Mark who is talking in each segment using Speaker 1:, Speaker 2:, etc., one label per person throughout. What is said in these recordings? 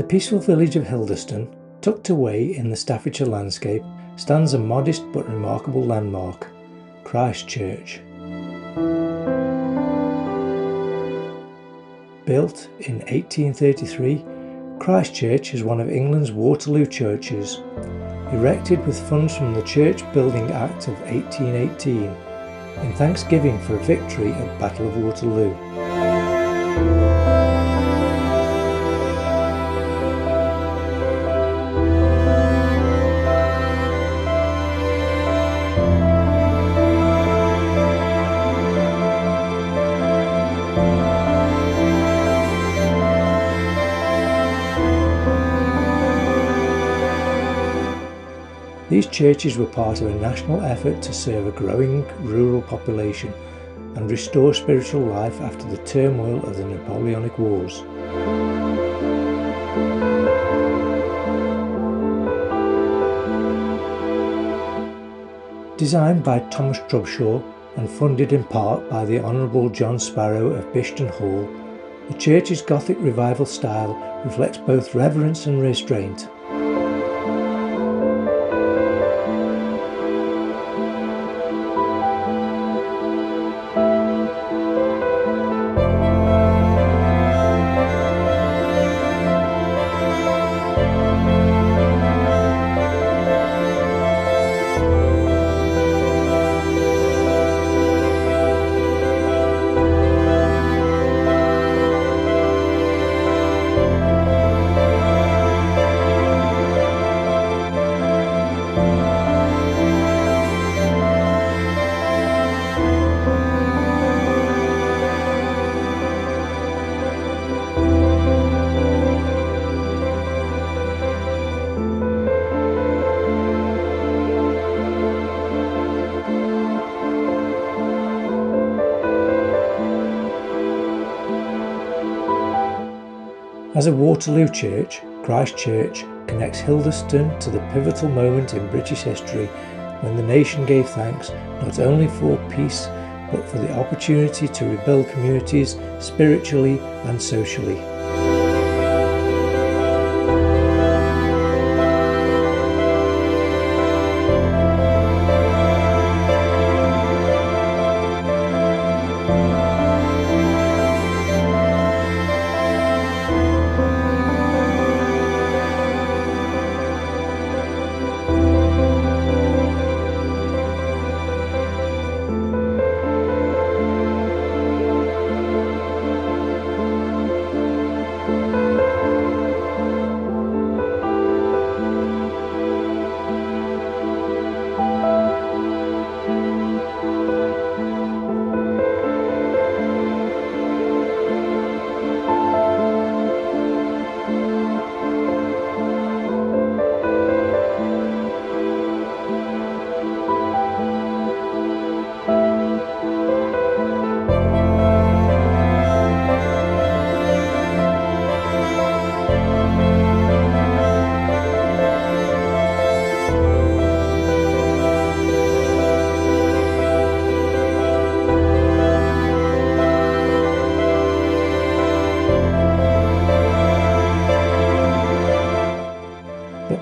Speaker 1: peaceful village of Hilderstone, tucked away in the Staffordshire landscape, stands a modest but remarkable landmark, Christ Church. Built in 1833, Christ Church is one of England's Waterloo Churches, erected with funds from the Church Building Act of 1818, in thanksgiving for a victory at Battle of Waterloo. These churches were part of a national effort to serve a growing rural population and restore spiritual life after the turmoil of the Napoleonic Wars. Designed by Thomas Trubshaw and funded in part by the Honourable John Sparrow of Bishton Hall, the church's Gothic Revival style reflects both reverence and restraint. As a Waterloo church, Christ Church connects Hilderstone to the pivotal moment in British history when the nation gave thanks not only for peace but for the opportunity to rebuild communities spiritually and socially.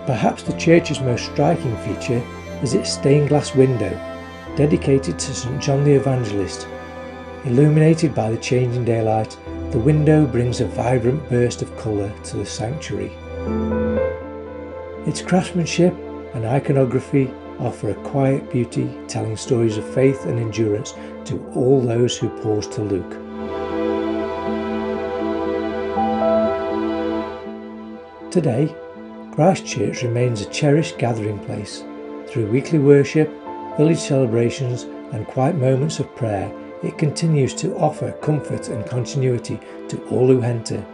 Speaker 1: Perhaps the church's most striking feature is its stained glass window, dedicated to St. John the Evangelist. Illuminated by the changing daylight, the window brings a vibrant burst of colour to the sanctuary. Its craftsmanship and iconography offer a quiet beauty, telling stories of faith and endurance to all those who pause to look. Today, Christ Church remains a cherished gathering place. Through weekly worship, village celebrations and quiet moments of prayer, it continues to offer comfort and continuity to all who enter,